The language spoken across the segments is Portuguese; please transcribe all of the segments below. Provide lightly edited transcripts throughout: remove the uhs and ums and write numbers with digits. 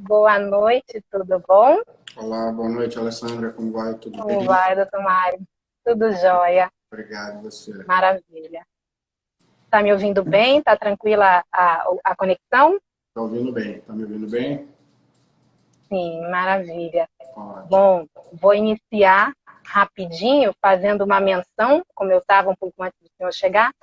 Boa noite, tudo bom? Olá, boa noite, Alessandra. Como vai? Tudo Como bem? vai, doutor Mário? Tudo jóia, Obrigado, você. maravilha. Tá me ouvindo bem? Tá tranquila a conexão? Está ouvindo bem? Está me ouvindo bem? Sim, maravilha. Ótimo. Bom, vou iniciar rapidinho fazendo uma menção, como eu estava um pouco antes do senhor chegar,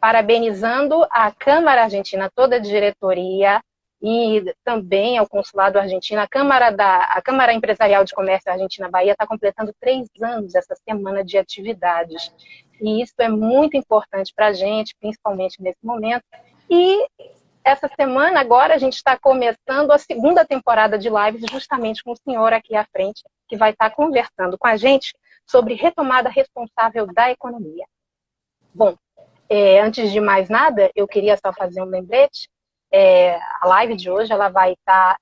parabenizando a Câmara Argentina, toda a diretoria, e também ao Consulado Argentino. A Câmara Empresarial de Comércio Argentina Bahia está completando 3 anos essa semana de atividades. E isso é muito importante para a gente, principalmente nesse momento. E essa semana, agora, a gente está começando a segunda temporada de lives, justamente com o senhor aqui à frente, que vai estar conversando com a gente sobre retomada responsável da economia. Bom, antes de mais nada, eu queria só fazer um lembrete. A live de hoje ela vai estar,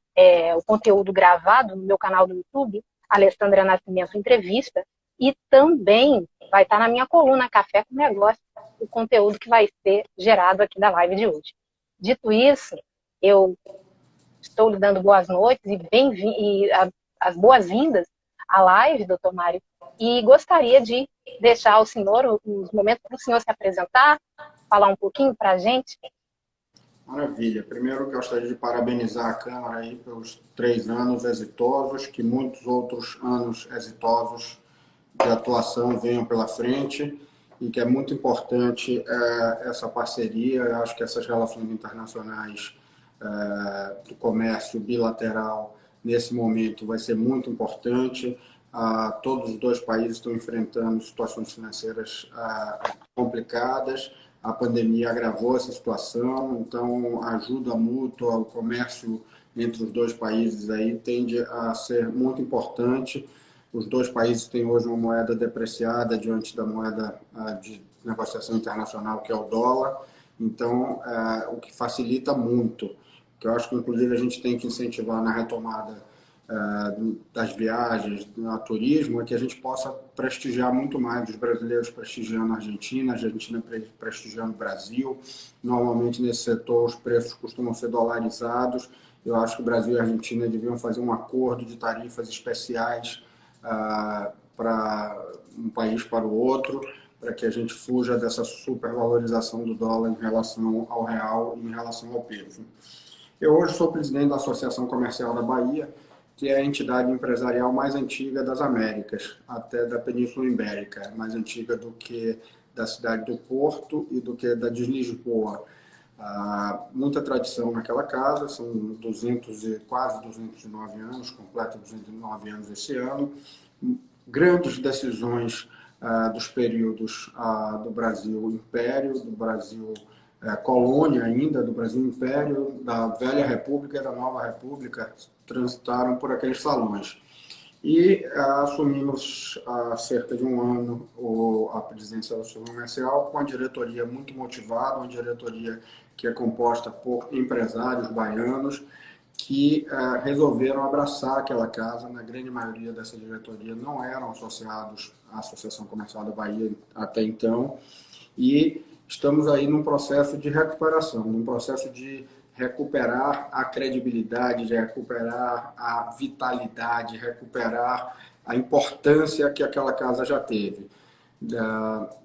o conteúdo gravado no meu canal do YouTube, Alessandra Nascimento Entrevista, e também vai estar na minha coluna Café com Negócio, o conteúdo que vai ser gerado aqui da live de hoje. Dito isso, eu estou lhe dando boas noites e as boas-vindas à live, doutor Mário, e gostaria de deixar ao senhor os momentos para o senhor se apresentar, falar um pouquinho para a gente. Maravilha. Primeiro, eu gostaria de parabenizar a Câmara aí pelos 3 anos exitosos, que muitos outros anos exitosos de atuação venham pela frente e que é muito importante essa parceria. Eu acho que essas relações internacionais do comércio bilateral nesse momento vai ser muito importante. Todos os dois países estão enfrentando situações financeiras complicadas. A pandemia agravou essa situação, então a ajuda mútua, o comércio entre os dois países aí tende a ser muito importante. Os dois países têm hoje uma moeda depreciada diante da moeda de negociação internacional, que é o dólar, então o que facilita muito, que eu acho que inclusive a gente tem que incentivar na retomada das viagens, do turismo, é que a gente possa prestigiar muito mais os brasileiros prestigiando a Argentina prestigiando o Brasil. Normalmente nesse setor os preços costumam ser dolarizados. Eu acho que o Brasil e a Argentina deviam fazer um acordo de tarifas especiais para um país para o outro, para que a gente fuja dessa supervalorização do dólar em relação ao real e em relação ao peso. Eu hoje sou presidente da Associação Comercial da Bahia, que é a entidade empresarial mais antiga das Américas, até da Península Ibérica, mais antiga do que da cidade do Porto e do que da de Lisboa. Muita tradição naquela casa, são 200 e quase 209 anos, completa 209 anos esse ano. Grandes decisões dos períodos do Brasil Império, do Brasil colônia ainda, do Brasil Império, da Velha República e da Nova República, transitaram por aqueles salões. E assumimos há cerca de um ano a presidência da Associação Comercial com a diretoria muito motivada, uma diretoria que é composta por empresários baianos que resolveram abraçar aquela casa. Na grande maioria dessa diretoria não eram associados à Associação Comercial da Bahia até então, e estamos aí num processo de recuperação, num processo de recuperar a credibilidade, de recuperar a vitalidade, recuperar a importância que aquela casa já teve.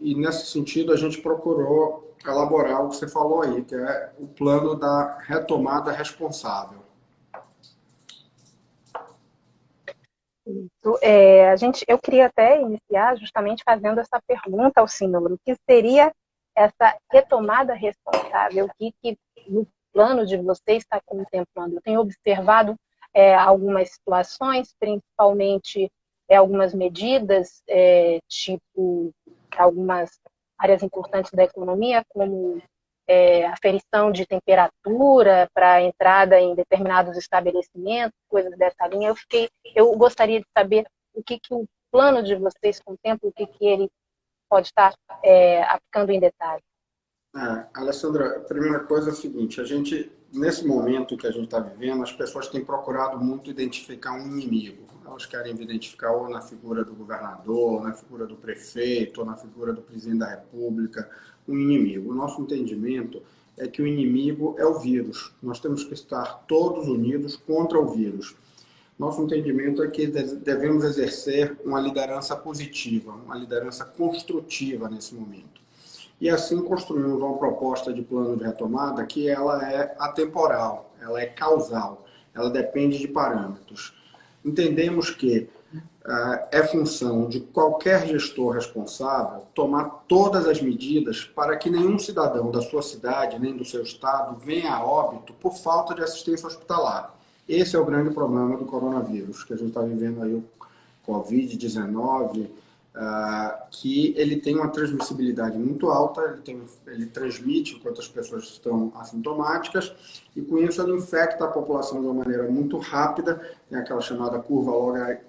E nesse sentido a gente procurou elaborar o que você falou aí, que é o plano da retomada responsável. Eu queria até iniciar justamente fazendo essa pergunta ao senhor: o que seria essa retomada responsável? O que no plano de você está contemplando? Eu tenho observado algumas situações, principalmente algumas medidas, tipo algumas áreas importantes da economia, como aferição de temperatura para entrada em determinados estabelecimentos, coisas dessa linha. Eu gostaria de saber o que o plano de vocês contempla, o que ele pode estar aplicando em detalhe. Alessandra, a primeira coisa é o seguinte: a gente, nesse momento que a gente está vivendo, as pessoas têm procurado muito identificar um inimigo. Elas querem identificar ou na figura do governador, ou na figura do prefeito, ou na figura do presidente da República, um inimigo. O nosso entendimento é que o inimigo é o vírus. Nós temos que estar todos unidos contra o vírus. Nosso entendimento é que devemos exercer uma liderança positiva, uma liderança construtiva nesse momento. E assim construímos uma proposta de plano de retomada que ela é atemporal, ela é causal, ela depende de parâmetros. Entendemos que é função de qualquer gestor responsável tomar todas as medidas para que nenhum cidadão da sua cidade, nem do seu estado, venha a óbito por falta de assistência hospitalar. Esse é o grande problema do coronavírus, que a gente está vivendo aí, o Covid-19, que ele tem uma transmissibilidade muito alta, ele transmite enquanto as pessoas estão assintomáticas, e com isso ele infecta a população de uma maneira muito rápida, tem aquela chamada curva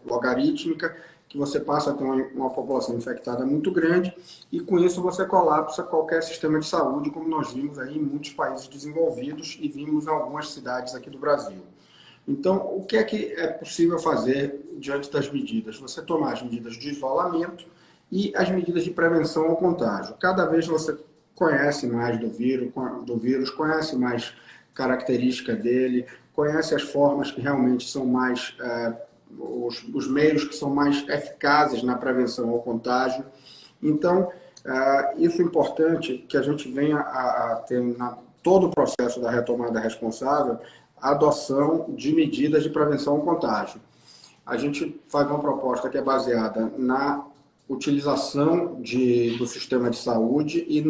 logarítmica, que você passa a ter uma população infectada muito grande, e com isso você colapsa qualquer sistema de saúde, como nós vimos aí em muitos países desenvolvidos e vimos em algumas cidades aqui do Brasil. Então, o que é possível fazer diante das medidas? Você tomar as medidas de isolamento e as medidas de prevenção ao contágio. Cada vez você conhece mais do vírus, conhece mais característica dele, conhece as formas que realmente são mais, os meios que são mais eficazes na prevenção ao contágio. Então, isso é importante que a gente venha a ter todo o processo da retomada responsável, a adoção de medidas de prevenção ao contágio. A gente faz uma proposta que é baseada na utilização do sistema de saúde e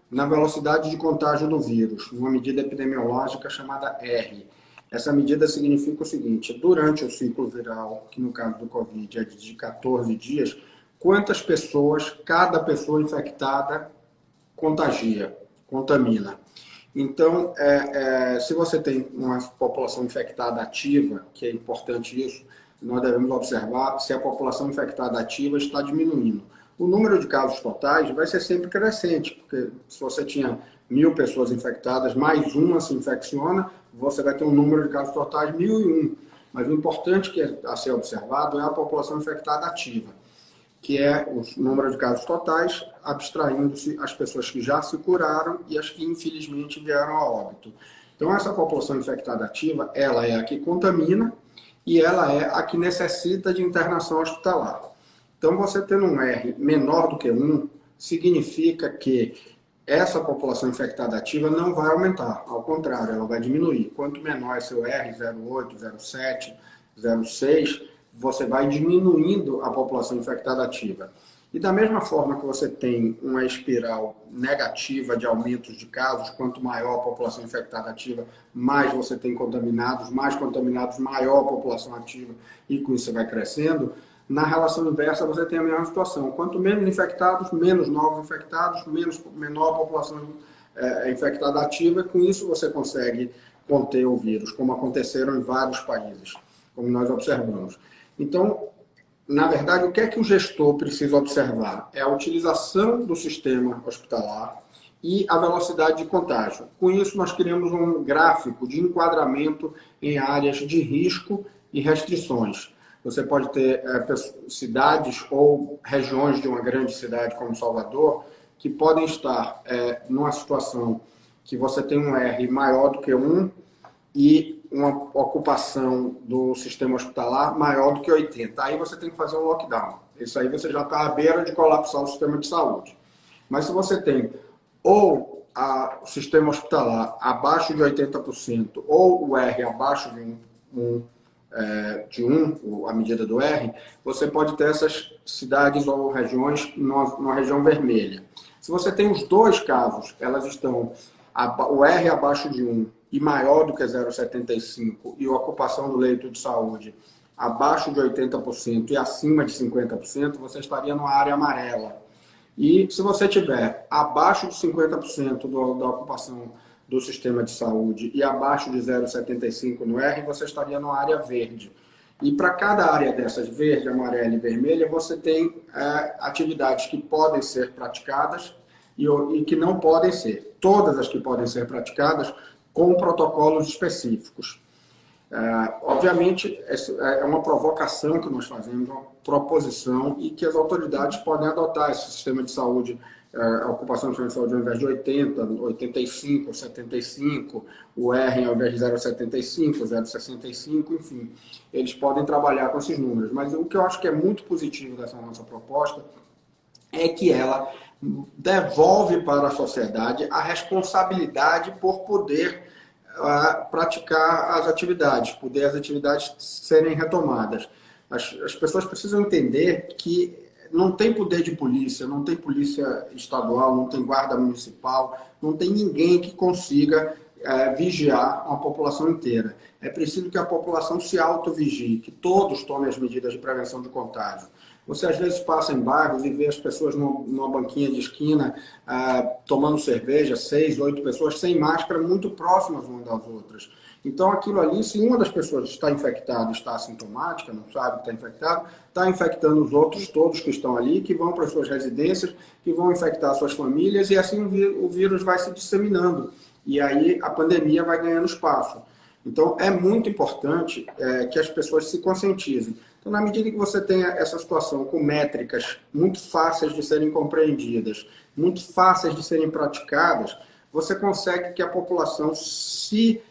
na velocidade de contágio do vírus, uma medida epidemiológica chamada R. Essa medida significa o seguinte: durante o ciclo viral, que no caso do Covid é de 14 dias, quantas pessoas cada pessoa infectada contamina. Então, se você tem uma população infectada ativa, que é importante isso, nós devemos observar se a população infectada ativa está diminuindo. O número de casos totais vai ser sempre crescente, porque se você tinha 1.000 pessoas infectadas, mais uma se infecciona, você vai ter um número de casos totais 1.001. Mas o importante que é a ser observado é a população infectada ativa, que é o número de casos totais, abstraindo-se as pessoas que já se curaram e as que infelizmente vieram a óbito. Então essa população infectada ativa, ela é a que contamina e ela é a que necessita de internação hospitalar. Então você tendo um R menor do que 1, significa que essa população infectada ativa não vai aumentar, ao contrário, ela vai diminuir. Quanto menor é seu R, 0,8, 0,7, 0,6, você vai diminuindo a população infectada ativa. E da mesma forma que você tem uma espiral negativa de aumentos de casos, quanto maior a população infectada ativa, mais você tem contaminados, maior a população ativa, e com isso você vai crescendo. Na relação inversa, você tem a mesma situação. Quanto menos infectados, menos novos infectados, menor a população infectada ativa, com isso você consegue conter o vírus, como aconteceram em vários países, como nós observamos. Então, na verdade, o que é que o gestor precisa observar? É a utilização do sistema hospitalar e a velocidade de contágio. Com isso, nós criamos um gráfico de enquadramento em áreas de risco e restrições. Você pode ter cidades ou regiões de uma grande cidade como Salvador que podem estar numa situação que você tem um R maior do que 1 e uma ocupação do sistema hospitalar maior do que 80. Aí você tem que fazer um lockdown. Isso aí você já está à beira de colapsar o sistema de saúde. Mas se você tem ou o sistema hospitalar abaixo de 80% ou o R abaixo de 1, a medida do R, você pode ter essas cidades ou regiões numa região vermelha. Se você tem os dois casos, elas estão o R abaixo de 1 e maior do que 0,75 e a ocupação do leito de saúde abaixo de 80% e acima de 50%, você estaria numa área amarela. E se você tiver abaixo de 50% da ocupação do sistema de saúde e abaixo de 0,75 no R, você estaria numa área verde. E para cada área dessas, verde, amarela e vermelha, você tem atividades que podem ser praticadas e que não podem ser. Todas as que podem ser praticadas com protocolos específicos. Obviamente, é uma provocação que nós fazemos, uma proposição, e que as autoridades podem adotar esse sistema de saúde a ocupação de saúde ao invés de 80, 85, 75, o R ao invés de 0,75, 0,65, enfim, eles podem trabalhar com esses números. Mas o que eu acho que é muito positivo dessa nossa proposta é que ela devolve para a sociedade a responsabilidade por poder praticar as atividades, poder as atividades serem retomadas. As pessoas precisam entender que não tem poder de polícia, não tem polícia estadual, não tem guarda municipal, não tem ninguém que consiga vigiar uma população inteira. É preciso que a população se autovigie, que todos tomem as medidas de prevenção de contágio. Você às vezes passa em bairros e vê as pessoas numa banquinha de esquina tomando cerveja, 6, 8 pessoas sem máscara, muito próximas umas das outras. Então aquilo ali, se uma das pessoas está infectada, está assintomática, não sabe que está infectado, está infectando os outros todos que estão ali, que vão para as suas residências, que vão infectar suas famílias e assim o vírus vai se disseminando. E aí a pandemia vai ganhando espaço. Então é muito importante que as pessoas se conscientizem. Então, na medida que você tenha essa situação com métricas muito fáceis de serem compreendidas, muito fáceis de serem praticadas, você consegue que a população se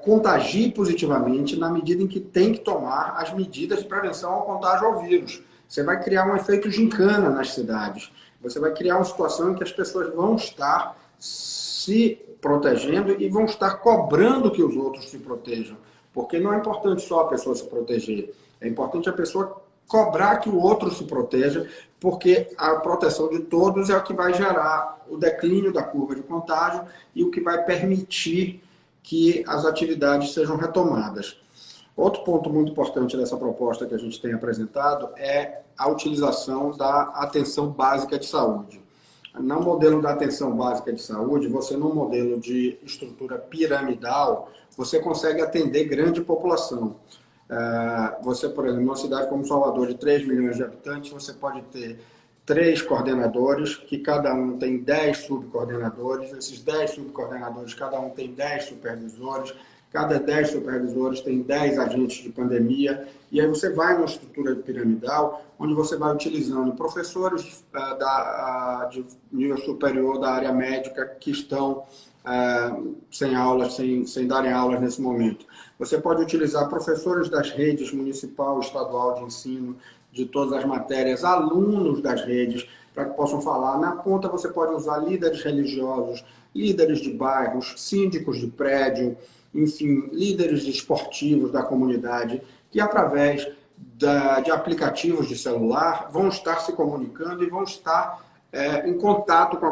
contagie positivamente na medida em que tem que tomar as medidas de prevenção ao contágio ao vírus. Você vai criar um efeito gincana nas cidades. Você vai criar uma situação em que as pessoas vão estar se protegendo e vão estar cobrando que os outros se protejam. Porque não é importante só a pessoa se proteger. É importante a pessoa cobrar que o outro se proteja, porque a proteção de todos é o que vai gerar o declínio da curva de contágio e o que vai permitir que as atividades sejam retomadas. Outro ponto muito importante dessa proposta que a gente tem apresentado é a utilização da atenção básica de saúde. No modelo da atenção básica de saúde, você no modelo de estrutura piramidal, você consegue atender grande população. Você, por exemplo, numa cidade como Salvador, de 3 milhões de habitantes, você pode ter 3 coordenadores, que cada um tem 10 subcoordenadores. Esses 10 subcoordenadores, cada um tem 10 supervisores. Cada 10 supervisores tem 10 agentes de pandemia. E aí você vai numa estrutura piramidal, onde você vai utilizando professores de nível superior da área médica que estão sem aulas, sem darem aulas nesse momento. Você pode utilizar professores das redes municipal e estadual de ensino, de todas as matérias, alunos das redes, para que possam falar. Na ponta você pode usar líderes religiosos, líderes de bairros, síndicos de prédio, enfim, líderes esportivos da comunidade, que através de aplicativos de celular vão estar se comunicando e vão estar em contato com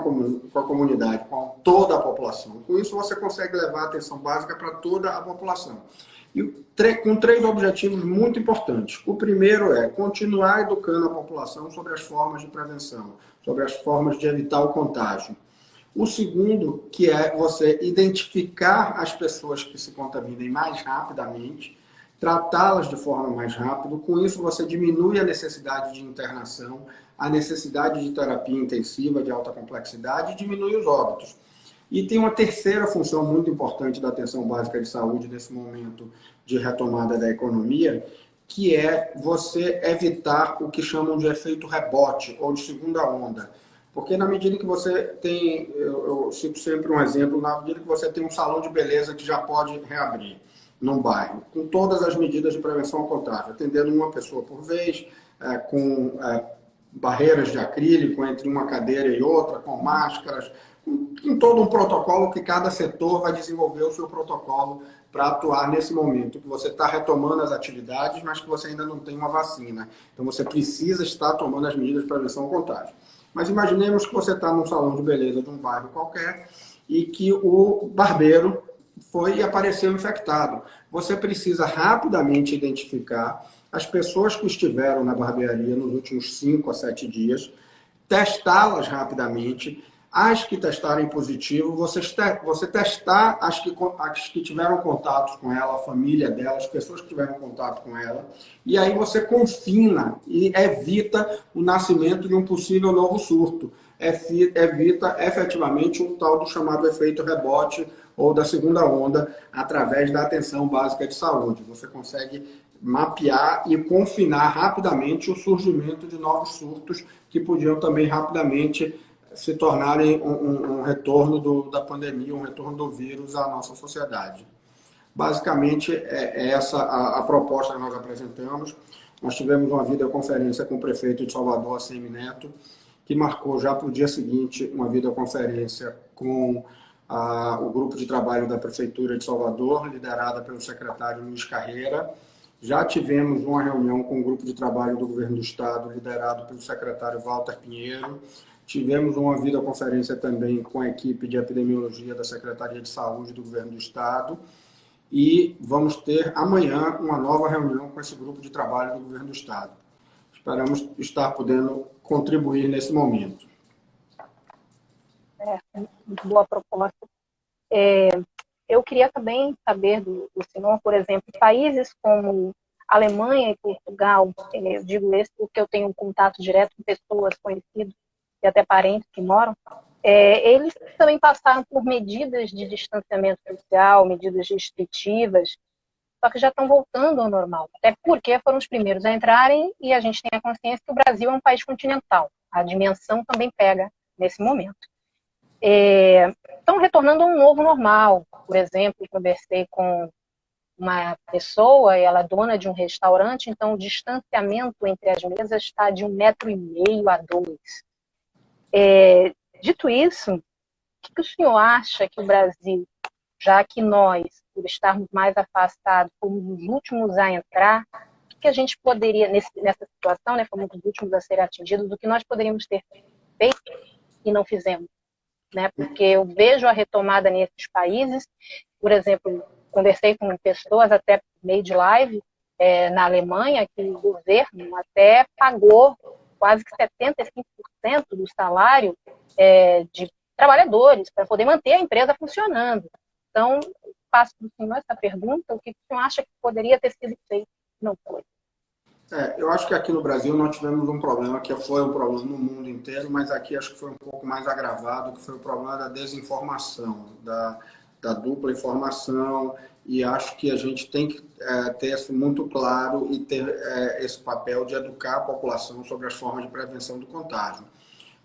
a comunidade, com toda a população. Com isso você consegue levar a atenção básica para toda a população. E com 3 objetivos muito importantes. O primeiro é continuar educando a população sobre as formas de prevenção, sobre as formas de evitar o contágio. O segundo, que é você identificar as pessoas que se contaminem mais rapidamente, tratá-las de forma mais rápida. Com isso, você diminui a necessidade de internação, a necessidade de terapia intensiva de alta complexidade e diminui os óbitos. E tem uma terceira função muito importante da atenção básica de saúde nesse momento de retomada da economia, que é você evitar o que chamam de efeito rebote ou de segunda onda. Porque na medida que você tem, eu cito sempre um exemplo, na medida que você tem um salão de beleza que já pode reabrir num bairro, com todas as medidas de prevenção ao contágio, atendendo uma pessoa por vez, com barreiras de acrílico entre uma cadeira e outra, com máscaras, com todo um protocolo que cada setor vai desenvolver o seu protocolo para atuar nesse momento, que você está retomando as atividades, mas que você ainda não tem uma vacina. Então você precisa estar tomando as medidas de prevenção ao contágio. Mas imaginemos que você está num salão de beleza de um bairro qualquer e que o barbeiro foi e apareceu infectado. Você precisa rapidamente identificar as pessoas que estiveram na barbearia nos últimos 5 a 7 dias, testá-las rapidamente. As que testarem positivo, você testar as que tiveram contato com ela, a família dela, as pessoas que tiveram contato com ela, e aí você confina e evita o nascimento de um possível novo surto. Evita efetivamente um tal do chamado efeito rebote ou da segunda onda através da atenção básica de saúde. Você consegue mapear e confinar rapidamente o surgimento de novos surtos que podiam também rapidamente se tornarem um retorno da pandemia, um retorno do vírus à nossa sociedade. Basicamente, é essa a proposta que nós apresentamos. Nós tivemos uma videoconferência com o prefeito de Salvador, ACM Neto, que marcou já para o dia seguinte uma videoconferência com o grupo de trabalho da Prefeitura de Salvador, liderada pelo secretário Luiz Carreira. Já tivemos uma reunião com o grupo de trabalho do Governo do Estado, liderado pelo secretário Walter Pinheiro. Tivemos uma videoconferência também com a equipe de epidemiologia da Secretaria de Saúde do Governo do Estado. E vamos ter amanhã uma nova reunião com esse grupo de trabalho do Governo do Estado. Esperamos estar podendo contribuir nesse momento. Muito boa proposta. Eu queria também saber do senhor, por exemplo, países como Alemanha e Portugal, eu digo isso porque eu tenho um contato direto com pessoas conhecidas e até parentes que moram, eles também passaram por medidas de distanciamento social, medidas restritivas, só que já estão voltando ao normal. Até porque foram os primeiros a entrarem e a gente tem a consciência que o Brasil é um país continental. A dimensão também pega nesse momento. Estão retornando a um novo normal. Por exemplo, conversei com uma pessoa, ela é dona de um restaurante, então o distanciamento entre as mesas está de 1,5 m a 2. Dito isso, o que o senhor acha que o Brasil, já que nós, por estarmos mais afastados, fomos os últimos a entrar, o que a gente poderia, nessa situação, né, fomos os últimos a serem atingidos, o que nós poderíamos ter feito e não fizemos? Né? Porque eu vejo a retomada nesses países, por exemplo, conversei com pessoas até por meio de live, na Alemanha, que o governo até pagou quase que 75% do salário de trabalhadores para poder manter a empresa funcionando. Então, faço para o senhor essa pergunta, o que o senhor acha que poderia ter sido feito? Não foi. Eu acho que aqui no Brasil nós tivemos um problema que foi um problema no mundo inteiro, mas aqui acho que foi um pouco mais agravado, que foi o problema da desinformação, da dupla informação, e acho que a gente tem que ter isso muito claro e ter esse papel de educar a população sobre as formas de prevenção do contágio.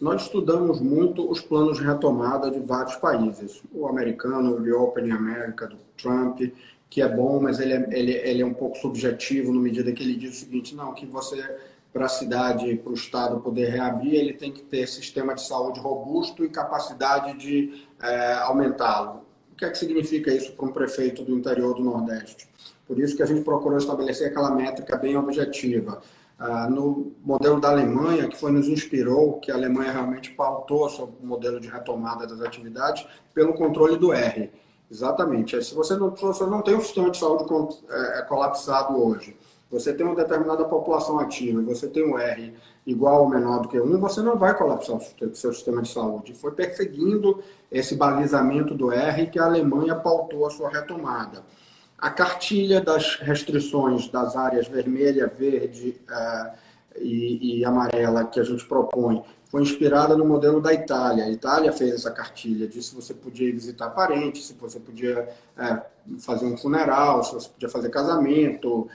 Nós estudamos muito os planos de retomada de vários países, o americano, o Reopening America, do Trump, que é bom, mas ele é um pouco subjetivo na medida que ele diz o seguinte, não, que você, para a cidade, para o estado poder reabrir, ele tem que ter sistema de saúde robusto e capacidade de aumentá-lo. O que é que significa isso para um prefeito do interior do Nordeste? Por isso que a gente procurou estabelecer aquela métrica bem objetiva. No modelo da Alemanha, que nos inspirou, que a Alemanha realmente pautou o seu modelo de retomada das atividades pelo controle do R. Exatamente. Se você não tem um sistema de saúde colapsado hoje, você tem uma determinada população ativa e você tem um R igual ou menor do que 1, você não vai colapsar o seu sistema de saúde. Foi perseguindo esse balizamento do R que a Alemanha pautou a sua retomada. A cartilha das restrições das áreas vermelha, verde e amarela que a gente propõe foi inspirada no modelo da Itália. A Itália fez essa cartilha, disse se você podia ir visitar parentes, se você podia fazer um funeral, se você podia fazer casamento,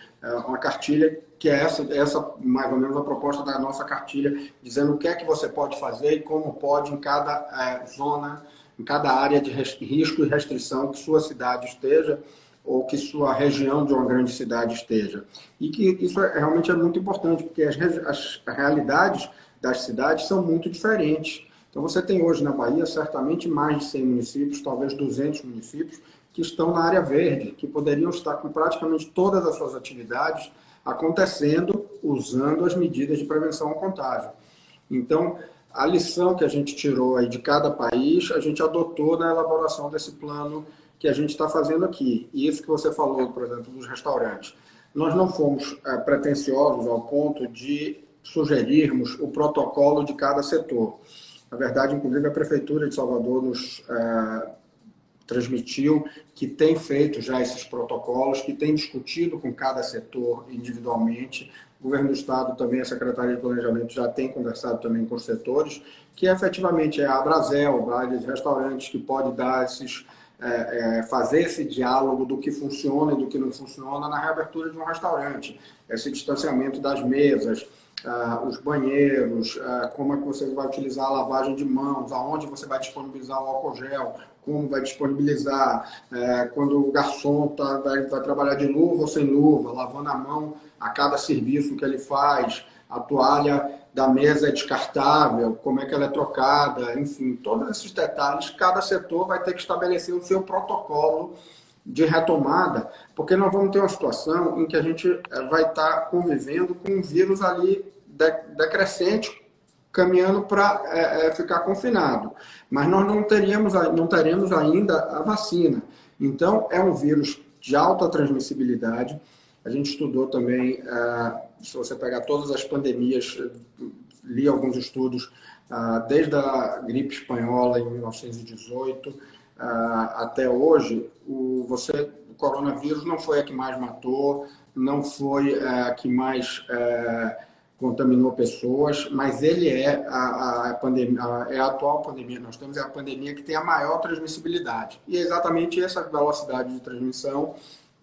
uma cartilha que é essa mais ou menos a proposta da nossa cartilha, dizendo o que é que você pode fazer e como pode em cada zona, em cada área de risco e restrição que sua cidade esteja, ou que sua região de uma grande cidade esteja. E que isso realmente é muito importante, porque as realidades das cidades são muito diferentes. Então você tem hoje na Bahia certamente mais de 100 municípios, talvez 200 municípios, que estão na área verde, que poderiam estar com praticamente todas as suas atividades acontecendo usando as medidas de prevenção ao contágio. Então, a lição que a gente tirou aí de cada país, a gente adotou na elaboração desse plano que a gente está fazendo aqui. E isso que você falou, por exemplo, dos restaurantes. Nós não fomos pretensiosos ao ponto de sugerirmos o protocolo de cada setor. Na verdade, inclusive, a Prefeitura de Salvador nos transmitiu que tem feito já esses protocolos, que tem discutido com cada setor individualmente. O Governo do Estado também, a Secretaria de Planejamento, já tem conversado também com os setores, que efetivamente é a Brasel, bares e restaurantes, que pode dar fazer esse diálogo do que funciona e do que não funciona na reabertura de um restaurante, esse distanciamento das mesas, os banheiros, como é que você vai utilizar a lavagem de mãos, aonde você vai disponibilizar o álcool gel, como vai disponibilizar, quando o garçom vai trabalhar de luva ou sem luva, lavando a mão a cada serviço que ele faz, a toalha da mesa é descartável, como é que ela é trocada, enfim, todos esses detalhes, cada setor vai ter que estabelecer o seu protocolo de retomada, porque nós vamos ter uma situação em que a gente vai estar convivendo com um vírus ali decrescente, caminhando para ficar confinado. Mas nós não teremos ainda a vacina. Então, é um vírus de alta transmissibilidade. A gente estudou também, se você pegar todas as pandemias, li alguns estudos, desde a gripe espanhola em 1918 até hoje, o coronavírus não foi a que mais matou, não foi a que mais contaminou pessoas, mas ele é a atual pandemia. Nós temos a pandemia que tem a maior transmissibilidade. E é exatamente essa velocidade de transmissão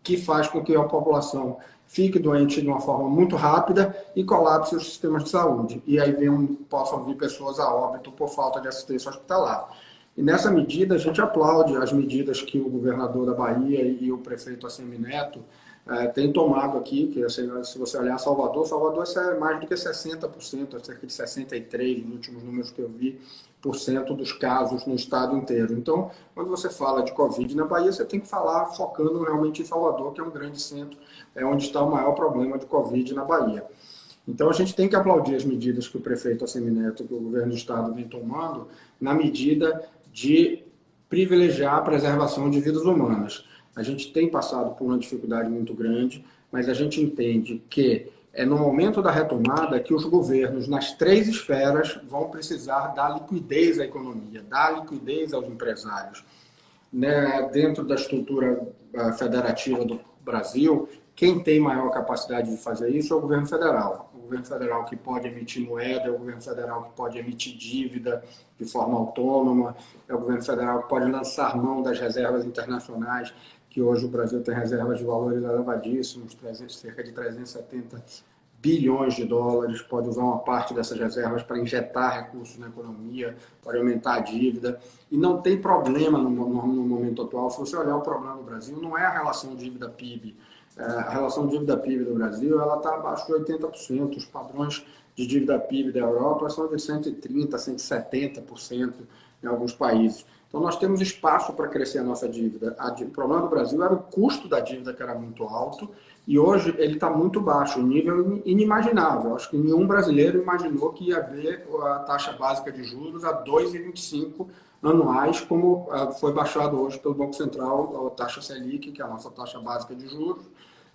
que faz com que a população fique doente de uma forma muito rápida e colapse os sistemas de saúde. E aí possam vir pessoas a óbito por falta de assistência hospitalar. E nessa medida, a gente aplaude as medidas que o governador da Bahia e o prefeito Assemineto têm tomado aqui, que se você olhar Salvador é mais do que 60%, cerca de 63%, nos últimos números que eu vi, dos casos no estado inteiro. Então, quando você fala de Covid na Bahia, você tem que falar focando realmente em Salvador, que é um grande centro, onde está o maior problema de Covid na Bahia. Então, a gente tem que aplaudir as medidas que o prefeito Assemineto, que o governo do estado vem tomando, na medida de privilegiar a preservação de vidas humanas. A gente tem passado por uma dificuldade muito grande, mas a gente entende que é no momento da retomada que os governos, nas 3 esferas, vão precisar dar liquidez à economia, dar liquidez aos empresários. Dentro da estrutura federativa do Brasil, quem tem maior capacidade de fazer isso é o governo federal. O governo federal que pode emitir moeda, é o governo federal que pode emitir dívida de forma autônoma, é o governo federal que pode lançar mão das reservas internacionais, que hoje o Brasil tem reservas de valores elevadíssimos, cerca de 370 bilhões de dólares, pode usar uma parte dessas reservas para injetar recursos na economia, para aumentar a dívida. E não tem problema no momento atual. Se você olhar o problema do Brasil, não é a relação dívida-PIB. A relação dívida-PIB do Brasil está abaixo de 80%. Os padrões de dívida-PIB da Europa são de 130%, 170% em alguns países. Então, nós temos espaço para crescer a nossa dívida. O problema do Brasil era o custo da dívida, que era muito alto, e hoje ele está muito baixo, um nível inimaginável. Acho que nenhum brasileiro imaginou que ia ver a taxa básica de juros a 2,25 anuais, como foi baixado hoje pelo Banco Central, a taxa Selic, que é a nossa taxa básica de juros,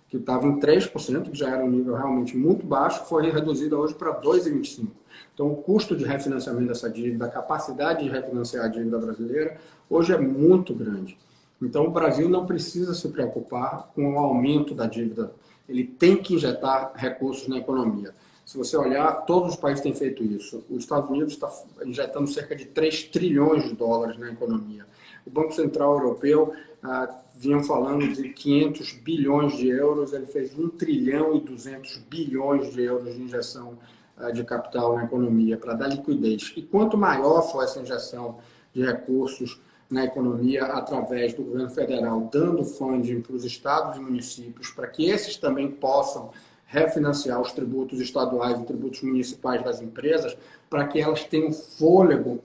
que estava em 3%, que já era um nível realmente muito baixo, foi reduzida hoje para 2,25%. Então, o custo de refinanciamento dessa dívida, a capacidade de refinanciar a dívida brasileira, hoje é muito grande. Então, o Brasil não precisa se preocupar com o aumento da dívida. Ele tem que injetar recursos na economia. Se você olhar, todos os países têm feito isso. Os Estados Unidos está injetando cerca de 3 trilhões de dólares na economia. O Banco Central Europeu vinham falando de 500 bilhões de euros, ele fez 1 trilhão e 200 bilhões de euros de injeção de capital na economia para dar liquidez. E quanto maior for essa injeção de recursos na economia através do governo federal, dando funding para os estados e municípios, para que esses também possam refinanciar os tributos estaduais e tributos municipais das empresas, para que elas tenham fôlego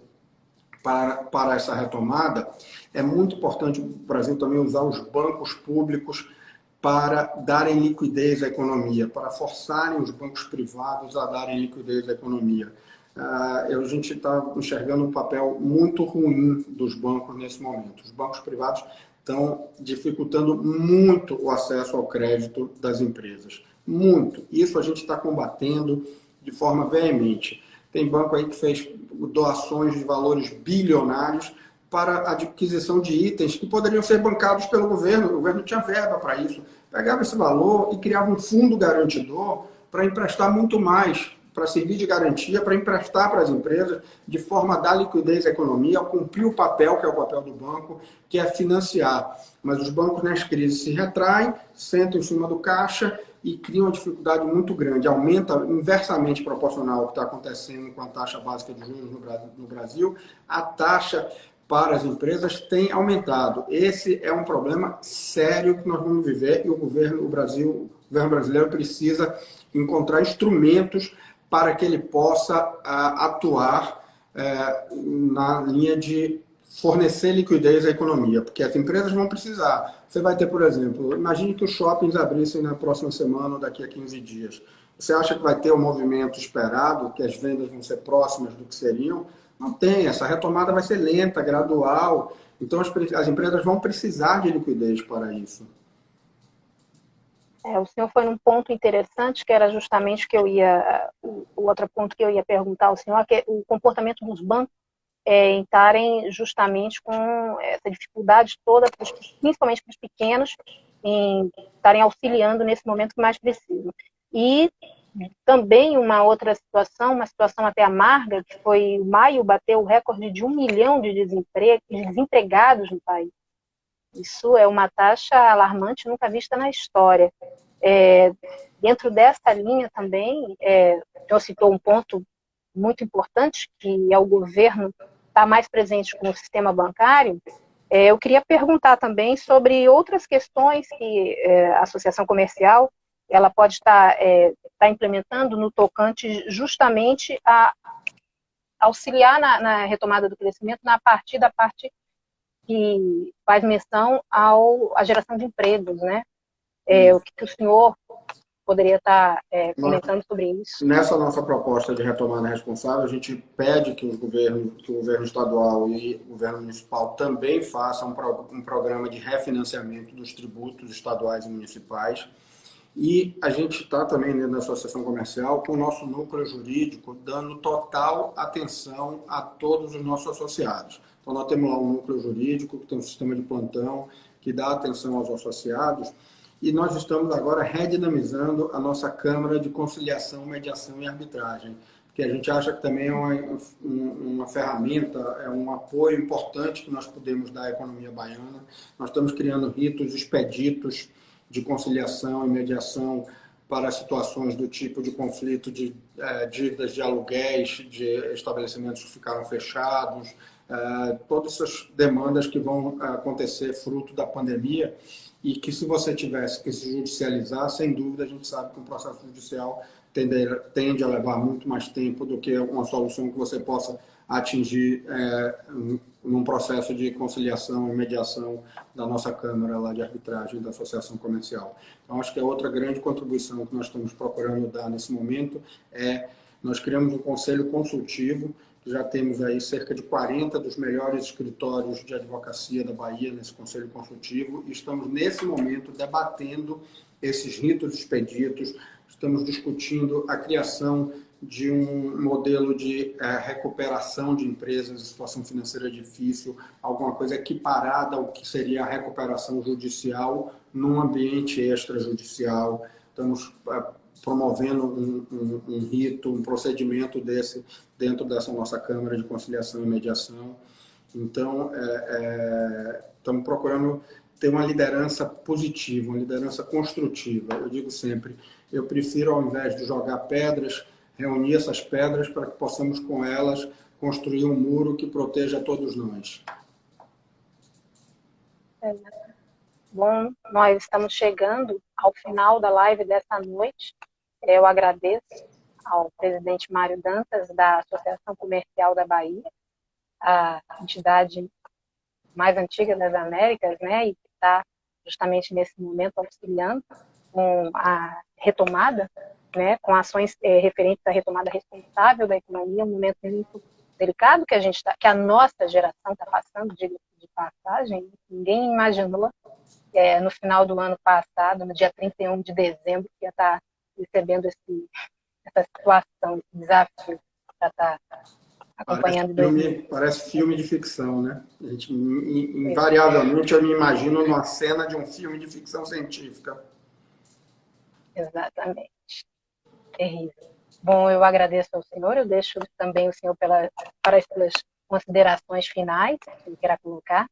para essa retomada, é muito importante o Brasil também usar os bancos públicos para darem liquidez à economia, para forçarem os bancos privados a darem liquidez à economia. A gente está enxergando um papel muito ruim dos bancos nesse momento. Os bancos privados estão dificultando muito o acesso ao crédito das empresas. Muito. Isso a gente está combatendo de forma veemente. Tem banco aí que fez doações de valores bilionários para a aquisição de itens que poderiam ser bancados pelo governo. O governo tinha verba para isso. Pegava esse valor e criava um fundo garantidor para emprestar muito mais para servir de garantia, para emprestar para as empresas, de forma a dar liquidez à economia, a cumprir o papel, que é o papel do banco, que é financiar. Mas os bancos nas crises se retraem, sentam em cima do caixa e criam uma dificuldade muito grande. Aumenta inversamente proporcional ao que está acontecendo com a taxa básica de juros no Brasil. A taxa para as empresas tem aumentado. Esse é um problema sério que nós vamos viver e o governo brasileiro precisa encontrar instrumentos para que ele possa atuar na linha de fornecer liquidez à economia, porque as empresas vão precisar. Você vai ter, por exemplo, imagine que os shoppings abrissem na próxima semana ou daqui a 15 dias. Você acha que vai ter o movimento esperado, que as vendas vão ser próximas do que seriam? Não tem, essa retomada vai ser lenta, gradual. Então as empresas vão precisar de liquidez para isso. O senhor foi num ponto interessante, que era justamente o outro ponto que eu ia perguntar ao senhor, que é o comportamento dos bancos em estarem justamente com essa dificuldade toda, principalmente para os pequenos, em estarem auxiliando nesse momento que mais precisam. E também uma outra situação, uma situação até amarga, que foi maio bateu o recorde de 1 milhão de desempregados no país. Isso é uma taxa alarmante, nunca vista na história. Dentro dessa linha também, eu citou um ponto muito importante, que é o governo estar mais presente com o sistema bancário. Eu queria perguntar também sobre outras questões que a associação comercial ela pode estar implementando no tocante justamente a auxiliar na retomada do crescimento na partir da parte que faz menção à geração de empregos, né? O que o senhor poderia estar comentando sobre isso? Nessa nossa proposta de retomada responsável, a gente pede que o governo estadual e o governo municipal também façam um programa de refinanciamento dos tributos estaduais e municipais. E a gente está também dentro da associação comercial com o nosso núcleo jurídico dando total atenção a todos os nossos associados. Então nós temos lá um núcleo jurídico que tem um sistema de plantão que dá atenção aos associados e nós estamos agora redinamizando a nossa Câmara de Conciliação, Mediação e Arbitragem, porque a gente acha que também é uma ferramenta, é um apoio importante que nós podemos dar à economia baiana. Nós estamos criando ritos expeditos de conciliação e mediação para situações do tipo de conflito de dívidas de aluguéis, de estabelecimentos que ficaram fechados, todas essas demandas que vão acontecer fruto da pandemia e que se você tivesse que se judicializar, sem dúvida a gente sabe que um processo judicial tende a levar muito mais tempo do que uma solução que você possa atingir num processo de conciliação e mediação da nossa Câmara lá de Arbitragem da Associação Comercial. Então, acho que a outra grande contribuição que nós estamos procurando dar nesse momento nós criamos um conselho consultivo, já temos aí cerca de 40 dos melhores escritórios de advocacia da Bahia nesse conselho consultivo e estamos, nesse momento, debatendo esses ritos expeditos, estamos discutindo a criação de um modelo de recuperação de empresas em situação financeira difícil, alguma coisa equiparada ao que seria a recuperação judicial num ambiente extrajudicial. Estamos promovendo um rito, um procedimento desse dentro dessa nossa Câmara de Conciliação e Mediação. Então, estamos procurando ter uma liderança positiva, uma liderança construtiva. Eu digo sempre, eu prefiro, ao invés de jogar pedras, reunir essas pedras para que possamos, com elas, construir um muro que proteja todos nós. Bom, nós estamos chegando ao final da live dessa noite. Eu agradeço ao presidente Mário Dantas, da Associação Comercial da Bahia, a entidade mais antiga das Américas, né, e que está justamente nesse momento auxiliando com a retomada, né, com ações referentes à retomada responsável da economia, um momento muito delicado que a nossa geração está passando, de passagem. Ninguém imaginou no final do ano passado, no dia 31 de dezembro, que ia estar recebendo essa situação, esse desafio para estar acompanhando. Parece filme de ficção, né? A gente, invariavelmente, eu me imagino numa cena de um filme de ficção científica. Exatamente. Terrível. Bom, eu agradeço ao senhor, eu deixo também o senhor para as suas considerações finais, que ele queira colocar.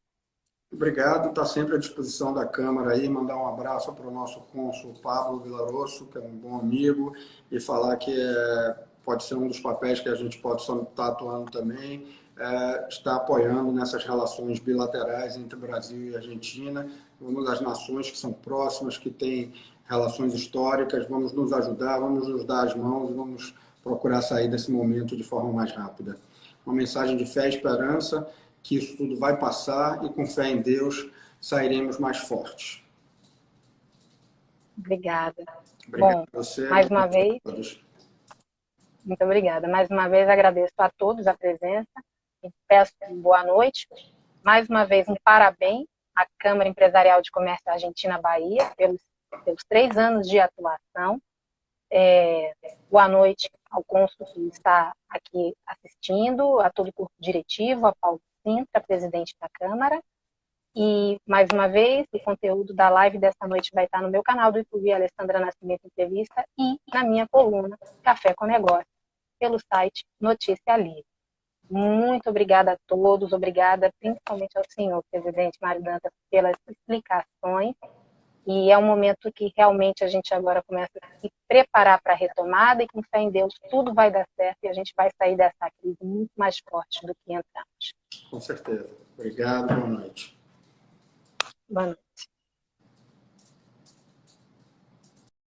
Obrigado, está sempre à disposição da Câmara aí, mandar um abraço para o nosso cônsul Pablo Vilaroso, que é um bom amigo, e falar que pode ser um dos papéis que a gente pode estar atuando também, está apoiando nessas relações bilaterais entre Brasil e Argentina, uma das nações que são próximas, que têm relações históricas, vamos nos ajudar, vamos nos dar as mãos, vamos procurar sair desse momento de forma mais rápida. Uma mensagem de fé e esperança, que isso tudo vai passar e com fé em Deus sairemos mais fortes. Obrigada. Obrigado Bom, a você. mais uma vez, muito obrigada. Mais uma vez agradeço a todos a presença e peço boa noite. Mais uma vez um parabéns à Câmara Empresarial de Comércio Argentina-Bahia pelos 3 anos de atuação. Boa noite ao cônsul que está aqui assistindo, a todo o corpo diretivo, a Paulo Sintra, presidente da Câmara. E, mais uma vez, o conteúdo da live dessa noite vai estar no meu canal do YouTube, Alessandra Nascimento Entrevista, e na minha coluna Café com Negócio, pelo site Notícia Livre. Muito obrigada a todos, obrigada principalmente ao senhor, presidente Mário Dantas, pelas explicações. E é um momento que realmente a gente agora começa a se preparar para a retomada e com fé em Deus tudo vai dar certo e a gente vai sair dessa crise muito mais forte do que entramos. Com certeza. Obrigado, boa noite. Boa noite.